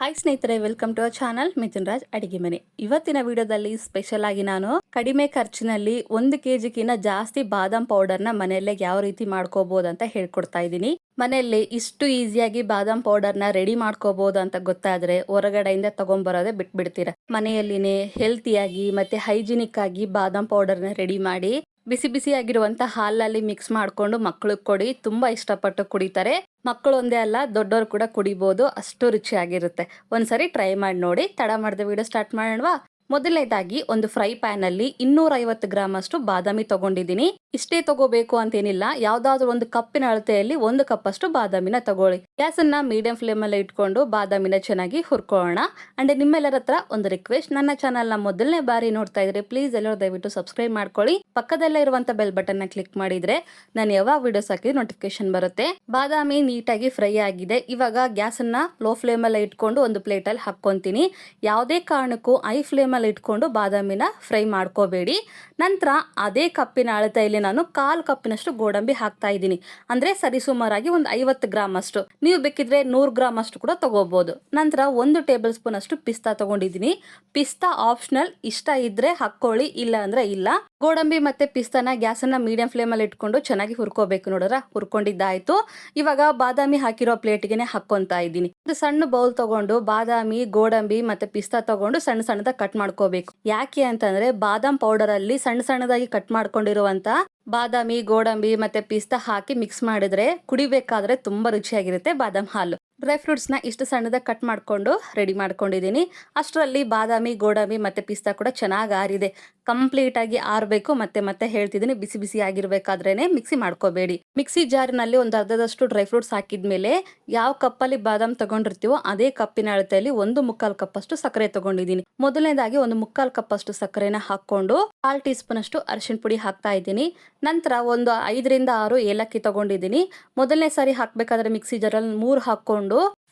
Hi ಸ್ನೇಹಿತರೆ, welcome to our channel Mithun Raj ಅಡಿಗೆ ಮನೆ. ಇವತ್ತಿನ ವಿಡಿಯೋದಲ್ಲಿ ಸ್ಪೆಷಲ್ ಆಗಿ ನಾನು ಕಡಿಮೆ ಖರ್ಚಿನಲ್ಲಿ 1 ಕೆಜಿಗಿನ್ನ ಜಾಸ್ತಿ ಬಾದಾಮ್ ಪೌಡರ್ನ ಮನೆಯಲ್ಲೇ ಯಾವ ರೀತಿ ಮಾಡ್ಕೋಬಹುದು ಅಂತ ಹೇಳ್ಕೊಡ್ತಾ ಇದ್ದೀನಿ. ಮನೆಯಲ್ಲಿ ಇಷ್ಟು ಈಸಿಯಾಗಿ ಬಾದಾಮ್ ಪೌಡರ್ನ ರೆಡಿ ಮಾಡ್ಕೋಬಹುದು ಅಂತ ಗೊತ್ತಾದ್ರೆ ಹೊರಗಡೆಯಿಂದ ತಗೊಂಡ್ಬರೋದೇ ಬಿಟ್ಬಿಡ್ತೀರಾ. ಮನೆಯಲ್ಲಿನೇ ಹೆಲ್ತಿಯಾಗಿ ಮತ್ತೆ ಹೈಜಿನಿಕ್ ಆಗಿ ಬಾದಾಮ್ ಪೌಡರ್ನ ರೆಡಿ ಮಾಡಿ ಬಿಸಿ ಬಿಸಿ ಆಗಿರುವಂತ ಹಾಲಲ್ಲಿ ಮಿಕ್ಸ್ ಮಾಡ್ಕೊಂಡು ಮಕ್ಕಳಿಗೆ ಕೊಡಿ. ತುಂಬಾ ಇಷ್ಟಪಟ್ಟು ಕುಡಿತಾರೆ. ಮಕ್ಕಳು ಒಂದೇ ಅಲ್ಲ, ದೊಡ್ಡವರು ಕೂಡ ಕುಡಿಬಹುದು. ಅಷ್ಟು ರುಚಿಯಾಗಿರುತ್ತೆ. ಒಂದ್ಸರಿ ಟ್ರೈ ಮಾಡಿ ನೋಡಿ. ತಡ ಮಾಡದೆ ವಿಡಿಯೋ ಸ್ಟಾರ್ಟ್ ಮಾಡೋಣವಾ? ಮೊದಲನೇದಾಗಿ ಒಂದು ಫ್ರೈ ಪ್ಯಾನ್ ಅಲ್ಲಿ 250 ಗ್ರಾಮ್ ಅಷ್ಟು ಬಾದಾಮಿ ತಗೊಂಡಿದ್ದೀನಿ. ಇಷ್ಟೇ ತಗೋಬೇಕು ಅಂತೇನಿಲ್ಲ. ಯಾವ್ದಾದ್ರು ಒಂದು ಕಪ್ಪಿನ ಅಳತೆಯಲ್ಲಿ 1 ಕಪ್ ಅಷ್ಟು ಬಾದಾಮಿನ ತಗೊಳ್ಳಿ. ಗ್ಯಾಸ್ ಅನ್ನ ಮೀಡಿಯಂ ಫ್ಲೇಮ್ ಅಲ್ಲಿ ಇಟ್ಕೊಂಡು ಬಾದಾಮಿನ ಚೆನ್ನಾಗಿ ಹುರ್ಕೊಳ್ಳೋಣ. ಅಂಡ್ ನಿಮ್ಮೆಲ್ಲರ ಹತ್ರ ಒಂದು ರಿಕ್ವೆಸ್ಟ್, ನನ್ನ ಚಾನಲ್ ನ ಮೊದಲನೇ ಬಾರಿ ನೋಡ್ತಾ ಇದ್ರೆ ಪ್ಲೀಸ್ ಎಲ್ಲರೂ ದಯವಿಟ್ಟು ಸಬ್ಸ್ಕ್ರೈಬ್ ಮಾಡ್ಕೊಳ್ಳಿ. ಪಕ್ಕದಲ್ಲೇ ಇರುವಂತ ಬೆಲ್ ಬಟನ್ ನ ಕ್ಲಿಕ್ ಮಾಡಿದ್ರೆ ನಾನು ಯಾವಾಗ ವಿಡಿಯೋಸ್ ಹಾಕಿದ್ರೆ ನೋಟಿಫಿಕೇಶನ್ ಬರುತ್ತೆ. ಬಾದಾಮಿ ನೀಟಾಗಿ ಫ್ರೈ ಆಗಿದೆ. ಇವಾಗ ಗ್ಯಾಸ್ ಅನ್ನ ಲೋ ಫ್ಲೇಮ್ ಅಲ್ಲಿ ಇಟ್ಕೊಂಡು ಒಂದು ಪ್ಲೇಟ್ ಅಲ್ಲಿ ಹಾಕೊಂತೀನಿ. ಯಾವುದೇ ಕಾರಣಕ್ಕೂ ಹೈ ಫ್ಲೇಮ್ ಅಲ್ಲಿ ಇಟ್ಕೊಂಡು ಬಾದಾಮಿನ ಫ್ರೈ ಮಾಡ್ಕೋಬೇಡಿ. ನಂತರ ಅದೇ ಕಪ್ಪಿನ ಅಳತೆಯಲ್ಲಿ ನಾನು 1/4 ಕಪ್ಪಿನಷ್ಟು ಗೋಡಂಬಿ ಹಾಕ್ತಾ ಇದ್ದೀನಿ. ಅಂದ್ರೆ ಸರಿಸುಮಾರಾಗಿ ಒಂದು 50 ಗ್ರಾಮ್ ಅಷ್ಟು. ನೀವು ಬೇಕಿದ್ರೆ 100 ಗ್ರಾಮ್ ಅಷ್ಟು ಕೂಡ ತಗೋಬಹುದು. ನಂತರ 1 ಟೇಬಲ್ ಸ್ಪೂನ್ ಅಷ್ಟು ಪಿಸ್ತಾ ತಗೊಂಡಿದ್ದೀನಿ. ಪಿಸ್ತಾ ಆಪ್ಷನಲ್, ಇಷ್ಟ ಇದ್ರೆ ಹಾಕೊಳ್ಳಿ, ಇಲ್ಲ ಅಂದ್ರೆ ಇಲ್ಲ. ಗೋಡಂಬಿ ಮತ್ತೆ ಪಿಸ್ತಾನ ಗ್ಯಾಸ್ ಅನ್ನ ಮೀಡಿಯಂ ಫ್ಲೇಮ್ ಅಲ್ಲಿ ಇಟ್ಕೊಂಡು ಚೆನ್ನಾಗಿ ಹುರ್ಕೋಬೇಕು. ನೋಡ್ರ, ಹುರ್ಕೊಂಡಿದ್ದಾಯ್ತು. ಇವಾಗ ಬಾದಾಮಿ ಹಾಕಿರೋ ಪ್ಲೇಟ್ಗೆನೆ ಹಾಕೊಂತಾ ಇದ್ದೀನಿ. ಒಂದು ಸಣ್ಣ ಬೌಲ್ ತಗೊಂಡು ಬಾದಾಮಿ, ಗೋಡಂಬಿ ಮತ್ತೆ ಪಿಸ್ತಾ ತಗೊಂಡು ಸಣ್ಣ ಸಣ್ಣದಾಗಿ ಕಟ್ ಮಾಡ್ಕೋಬೇಕು. ಯಾಕೆ ಅಂತಂದ್ರೆ ಬಾದಾಮ್ ಪೌಡರ್ ಅಲ್ಲಿ ಸಣ್ಣ ಸಣ್ಣದಾಗಿ ಕಟ್ ಮಾಡ್ಕೊಂಡಿರುವಂತ ಬಾದಾಮಿ, ಗೋಡಂಬಿ ಮತ್ತೆ ಪಿಸ್ತಾ ಹಾಕಿ ಮಿಕ್ಸ್ ಮಾಡಿದ್ರೆ ಕುಡಿಬೇಕಾದ್ರೆ ತುಂಬಾ ರುಚಿಯಾಗಿರುತ್ತೆ ಬಾದಾಮ್ ಹಾಲು. ಡ್ರೈ ಫ್ರೂಟ್ಸ್ ನ ಇಷ್ಟು ಸಣ್ಣದಾಗಿ ಕಟ್ ಮಾಡ್ಕೊಂಡು ರೆಡಿ ಮಾಡ್ಕೊಂಡಿದ್ದೀನಿ. ಅಷ್ಟರಲ್ಲಿ ಬಾದಾಮಿ, ಗೋಡಂಬಿ ಮತ್ತೆ ಪಿಸ್ತಾ ಕೂಡ ಚೆನ್ನಾಗಿ ಆರಿದೆ. ಕಂಪ್ಲೀಟ್ ಆಗಿ ಆರಬೇಕು. ಮತ್ತೆ ಹೇಳ್ತಿದ್ದೀನಿ, ಬಿಸಿ ಬಿಸಿ ಆಗಿರ್ಬೇಕಾದ್ರೇನೆ ಮಿಕ್ಸಿ ಮಾಡ್ಕೋಬೇಡಿ. ಮಿಕ್ಸಿ ಜಾರ್ನಲ್ಲಿ ಒಂದು ಅರ್ಧದಷ್ಟು ಡ್ರೈ ಫ್ರೂಟ್ಸ್ ಹಾಕಿದ್ಮೇಲೆ ಯಾವ ಕಪ್ಪಲ್ಲಿ ಬಾದಾಮ್ ತಗೊಂಡಿರ್ತೀವೋ ಅದೇ ಕಪ್ಪಿನ ಅಳತೆಯಲ್ಲಿ 1/4 ಕಪ್ ಅಷ್ಟು ಸಕ್ಕರೆ ತಗೊಂಡಿದ್ದೀನಿ. ಮೊದಲನೇದಾಗಿ 1/4 ಕಪ್ ಅಷ್ಟು ಸಕ್ಕರೆನ ಹಾಕೊಂಡು 1/2 ಟೀ ಸ್ಪೂನ್ ಅಷ್ಟು ಅರಿಶಿನ ಪುಡಿ ಹಾಕ್ತಾ ಇದ್ದೀನಿ. ನಂತರ ಒಂದು 5 ರಿಂದ 6 ಏಲಕ್ಕಿ ತಗೊಂಡಿದ್ದೀನಿ. ಮೊದಲನೇ ಸಾರಿ ಹಾಕ್ಬೇಕಾದ್ರೆ ಮಿಕ್ಸಿ ಜಾರಲ್ಲಿ 3 ಹಾಕೊಂಡು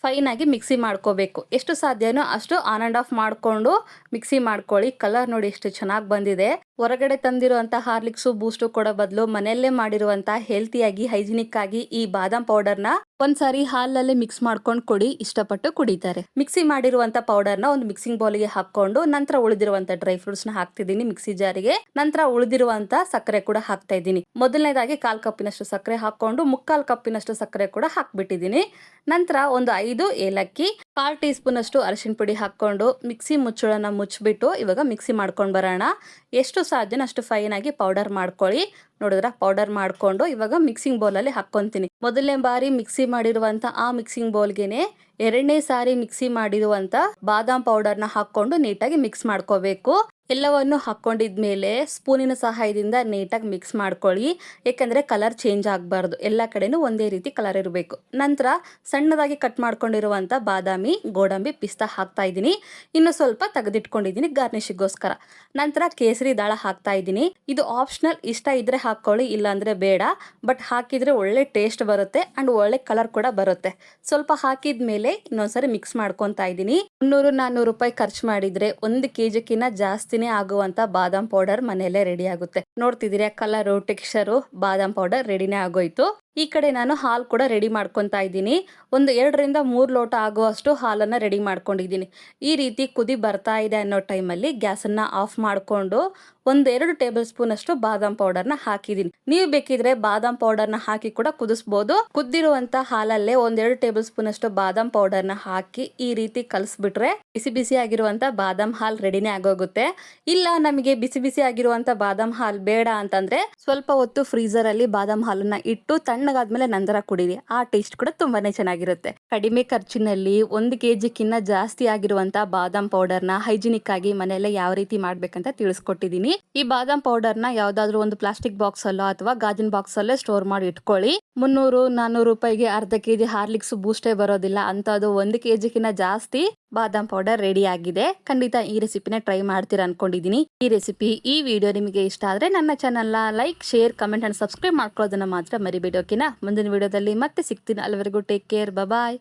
ಫೈನ್ ಆಗಿ ಮಿಕ್ಸಿ ಮಾಡ್ಕೋಬೇಕು. ಎಷ್ಟು ಸಾಧ್ಯನೋ ಅಷ್ಟು ಆನ್ ಅಂಡ್ ಆಫ್ ಮಾಡ್ಕೊಂಡು ಮಿಕ್ಸಿ ಮಾಡ್ಕೊಳ್ಳಿ. ಕಲರ್ ನೋಡಿ ಎಷ್ಟು ಚೆನ್ನಾಗಿ ಬಂದಿದೆ. ಹೊರಗಡೆ ತಂದಿರುವಂತ ಹಾರ್ಲಿಕ್ಸು, ಬೂಸ್ಟು ಕೊಡೋ ಬದಲು ಮನೆಯಲ್ಲೇ ಮಾಡಿರುವಂತ ಹೆಲ್ತಿಯಾಗಿ ಹೈಜಿನಿಕ್ ಆಗಿ ಈ ಬಾದಾಮ್ ಪೌಡರ್ನ ಒಂದ್ಸಾರಿ ಹಾಲಲ್ಲಿ ಮಿಕ್ಸ್ ಮಾಡ್ಕೊಂಡು ಕೊಡಿ, ಇಷ್ಟಪಟ್ಟು ಕುಡಿತಾರೆ. ಮಿಕ್ಸಿ ಮಾಡಿರುವಂತ ಪೌಡರ್ನ ಒಂದು ಮಿಕ್ಸಿಂಗ್ ಬೌಲ್ಗೆ ಹಾಕೊಂಡು ನಂತರ ಉಳಿದಿರುವಂತ ಡ್ರೈ ಫ್ರೂಟ್ಸ್ ನ ಹಾಕ್ತಿದ್ದೀನಿ ಮಿಕ್ಸಿ ಜಾರಿಗೆ. ನಂತರ ಉಳಿದಿರುವಂತ ಸಕ್ಕರೆ ಕೂಡ ಹಾಕ್ತಾ ಇದ್ದೀನಿ. ಮೊದಲನೇದಾಗಿ 1/4 ಕಪ್ಪಿನಷ್ಟು ಸಕ್ಕರೆ ಹಾಕೊಂಡು 3/4 ಕಪ್ಪಿನಷ್ಟು ಸಕ್ಕರೆ ಕೂಡ ಹಾಕ್ಬಿಟ್ಟಿದ್ದೀನಿ. ನಂತರ ಒಂದು 5 ಏಲಕ್ಕಿ, 1/2 ಟೀ ಸ್ಪೂನ್ ಅಷ್ಟು ಅರಿಶಿನ ಪುಡಿ ಹಾಕೊಂಡು ಮಿಕ್ಸಿ ಮುಚ್ಚಳನ ಮುಚ್ಚಿಬಿಟ್ಟು ಇವಾಗ ಮಿಕ್ಸಿ ಮಾಡ್ಕೊಂಡು ಬರೋಣ. ಎಷ್ಟು ಸಾಧ್ಯನೋ ಅಷ್ಟು ಫೈನ್ ಆಗಿ ಪೌಡರ್ ಮಾಡ್ಕೊಳ್ಳಿ. ನೋಡಿದ್ರ, ಪೌಡರ್ ಮಾಡ್ಕೊಂಡು ಇವಾಗ ಮಿಕ್ಸಿಂಗ್ ಬೌಲ್ ಅಲ್ಲಿ ಹಾಕೊಂತೀನಿ. ಮೊದಲನೇ ಬಾರಿ ಮಿಕ್ಸಿ ಮಾಡಿರುವಂತ ಆ ಮಿಕ್ಸಿಂಗ್ ಬೌಲ್ಗೆನೆ 2ನೇ ಸಾರಿ ಮಿಕ್ಸಿ ಮಾಡಿರುವಂತ ಬಾದಾಮ್ ಪೌಡರ್ನ ಹಾಕೊಂಡು ನೀಟಾಗಿ ಮಿಕ್ಸ್ ಮಾಡ್ಕೋಬೇಕು. ಎಲ್ಲವನ್ನು ಹಾಕೊಂಡಿದ್ಮೇಲೆ ಸ್ಪೂನಿನ ಸಹಾಯದಿಂದ ನೀಟಾಗಿ ಮಿಕ್ಸ್ ಮಾಡ್ಕೊಳ್ಳಿ. ಯಾಕಂದ್ರೆ ಕಲರ್ ಚೇಂಜ್ ಆಗಬಾರ್ದು. ಎಲ್ಲ ಕಡೆನೂ ಒಂದೇ ರೀತಿ ಕಲರ್ ಇರಬೇಕು. ನಂತರ ಸಣ್ಣದಾಗಿ ಕಟ್ ಮಾಡ್ಕೊಂಡಿರುವಂತ ಬಾದಾಮಿ, ಗೋಡಂಬಿ, ಪಿಸ್ತಾ ಹಾಕ್ತಾ ಇದ್ದೀನಿ. ಇನ್ನು ಸ್ವಲ್ಪ ತೆಗೆದಿಟ್ಕೊಂಡಿದ್ದೀನಿ ಗಾರ್ನಿಶಿಗೋಸ್ಕರ. ನಂತರ ಕೇಸರಿ ದಾಳ ಹಾಕ್ತಾ ಇದ್ದೀನಿ. ಇದು ಆಪ್ಷನಲ್, ಇಷ್ಟ ಇದ್ರೆ ಹಾಕೊಳ್ಳಿ, ಇಲ್ಲ ಅಂದ್ರೆ ಬೇಡ. ಬಟ್ ಹಾಕಿದ್ರೆ ಒಳ್ಳೆ ಟೇಸ್ಟ್ ಬರುತ್ತೆ ಅಂಡ್ ಒಳ್ಳೆ ಕಲರ್ ಕೂಡ ಬರುತ್ತೆ. ಸ್ವಲ್ಪ ಹಾಕಿದ್ಮೇಲೆ ಇನ್ನೊಂದ್ಸರಿ ಮಿಕ್ಸ್ ಮಾಡ್ಕೊಂತಾ ಇದ್ದೀನಿ. 300-400 ರೂಪಾಯಿ ಖರ್ಚು ಮಾಡಿದ್ರೆ 1 ಕೆಜಿಗಿನ್ನ ಜಾಸ್ತಿನೇ ಆಗುವಂತ ಬಾದಾಮ್ ಪೌಡರ್ ಮನೆಯಲ್ಲೇ ರೆಡಿ ಆಗುತ್ತೆ. ನೋಡ್ತಿದ್ದೀರಾ, ಕಲರು, ಟೆಕ್ಸ್ಚರು, ಬಾದಾಮ್ ಪೌಡರ್ ರೆಡಿನೇ ಆಗೋಯ್ತು. ಈ ಕಡೆ ನಾನು ಹಾಲು ಕೂಡ ರೆಡಿ ಮಾಡ್ಕೊತಾ ಇದ್ದೀನಿ. ಒಂದು 2 ರಿಂದ 3 ಲೋಟ ಆಗುವಷ್ಟು ಹಾಲನ್ನು ರೆಡಿ ಮಾಡ್ಕೊಂಡಿದ್ದೀನಿ. ಈ ರೀತಿ ಕುದಿ ಬರ್ತಾ ಇದೆ ಅನ್ನೋ ಟೈಮಲ್ಲಿ ಗ್ಯಾಸನ್ನು ಆಫ್ ಮಾಡಿಕೊಂಡು 1-2 ಟೇಬಲ್ ಸ್ಪೂನ್ ಅಷ್ಟು ಬಾದಾಮ್ ಪೌಡರ್ನ ಹಾಕಿದ್ದೀನಿ. ನೀವು ಬೇಕಿದ್ರೆ ಬಾದಾಮ್ ಪೌಡರ್ನ ಹಾಕಿ ಕೂಡ ಕುದಿಸ್ಬೋದು. ಕುದ್ದಿರುವಂತ ಹಾಲಲ್ಲೇ 1-2 ಟೇಬಲ್ ಸ್ಪೂನ್ ಅಷ್ಟು ಬಾದಾಮ್ ಪೌಡರ್ನ ಹಾಕಿ ಈ ರೀತಿ ಕಲಸ್ಬಿಟ್ರೆ ಬಿಸಿ ಬಿಸಿ ಆಗಿರುವಂತ ಬಾದಾಮ್ ಹಾಲ್ ರೆಡಿನೇ ಆಗೋಗುತ್ತೆ. ಇಲ್ಲ ನಮಗೆ ಬಿಸಿ ಬಿಸಿ ಆಗಿರುವಂತ ಬಾದಾಮ್ ಹಾಲ್ ಬೇಡ ಅಂತಂದ್ರೆ ಸ್ವಲ್ಪ ಹೊತ್ತು ಫ್ರೀಸರ್ ಅಲ್ಲಿ ಬಾದಾಮ್ ಹಾಲನ್ನ ಇಟ್ಟು ತಣ್ಣಗಾದ್ಮೇಲೆ ನಂತರ ಕುಡೀರಿ. ಆ ಟೇಸ್ಟ್ ಕೂಡ ತುಂಬಾನೇ ಚೆನ್ನಾಗಿರುತ್ತೆ. ಕಡಿಮೆ ಖರ್ಚಿನಲ್ಲಿ 1 ಕೆಜಿಗಿನ್ನ ಜಾಸ್ತಿ ಆಗಿರುವಂತ ಬಾದಾಮ್ ಪೌಡರ್ನ ಹೈಜಿನಿಕ್ ಆಗಿ ಮನೆಯಲ್ಲೇ ಯಾವ ರೀತಿ ಮಾಡ್ಬೇಕಂತ ತಿಳಿಸ್ಕೊಟ್ಟಿದ್ದೀನಿ. ಈ ಬಾದಾಮ್ ಪೌಡರ್ನ ಯಾವ್ದಾದ್ರು ಒಂದು ಪ್ಲಾಸ್ಟಿಕ್ ಬಾಕ್ಸ್ ಅಲ್ಲೋ ಅಥವಾ ಗಾಜಿನ ಬಾಕ್ಸ್ ಅಲ್ಲೇ ಸ್ಟೋರ್ ಮಾಡಿ ಇಟ್ಕೊಳ್ಳಿ. 300-400 ರೂಪಾಯಿಗೆ ಅರ್ಧ ಕೆಜಿ ಹಾರ್ಲಿಕ್ಸ್, ಬೂಸ್ಟೇ ಬರೋದಿಲ್ಲ ಅಂತದ್ದು 1 ಕೆಜಿಗಿನ್ನ ಜಾಸ್ತಿ ಬಾದಾಮ್ ಪೌಡರ್ ರೆಡಿ ಆಗಿದೆ. ಖಂಡಿತ ಈ ರೆಸಿಪಿನ ಟ್ರೈ ಮಾಡ್ತೀರಾ ಅನ್ಕೊಂಡಿದ್ದೀನಿ. ಈ ರೆಸಿಪಿ, ಈ ವಿಡಿಯೋ ನಿಮಗೆ ಇಷ್ಟ ಆದ್ರೆ ನನ್ನ ಚಾನಲ್ನ like, share, comment and subscribe ಮಾಡ್ಕೊಳ್ಳೋದನ್ನ ಮಾತ್ರ ಮರಿಬೇಡಿ. ಓಕೆನಾ? ಮುಂದಿನ ವಿಡಿಯೋದಲ್ಲಿ ಮತ್ತೆ ಸಿಗ್ತೀನಿ. ಅಲ್ಲಿವರೆಗೂ ಟೇಕ್ ಕೇರ್, ಬಾಯ್.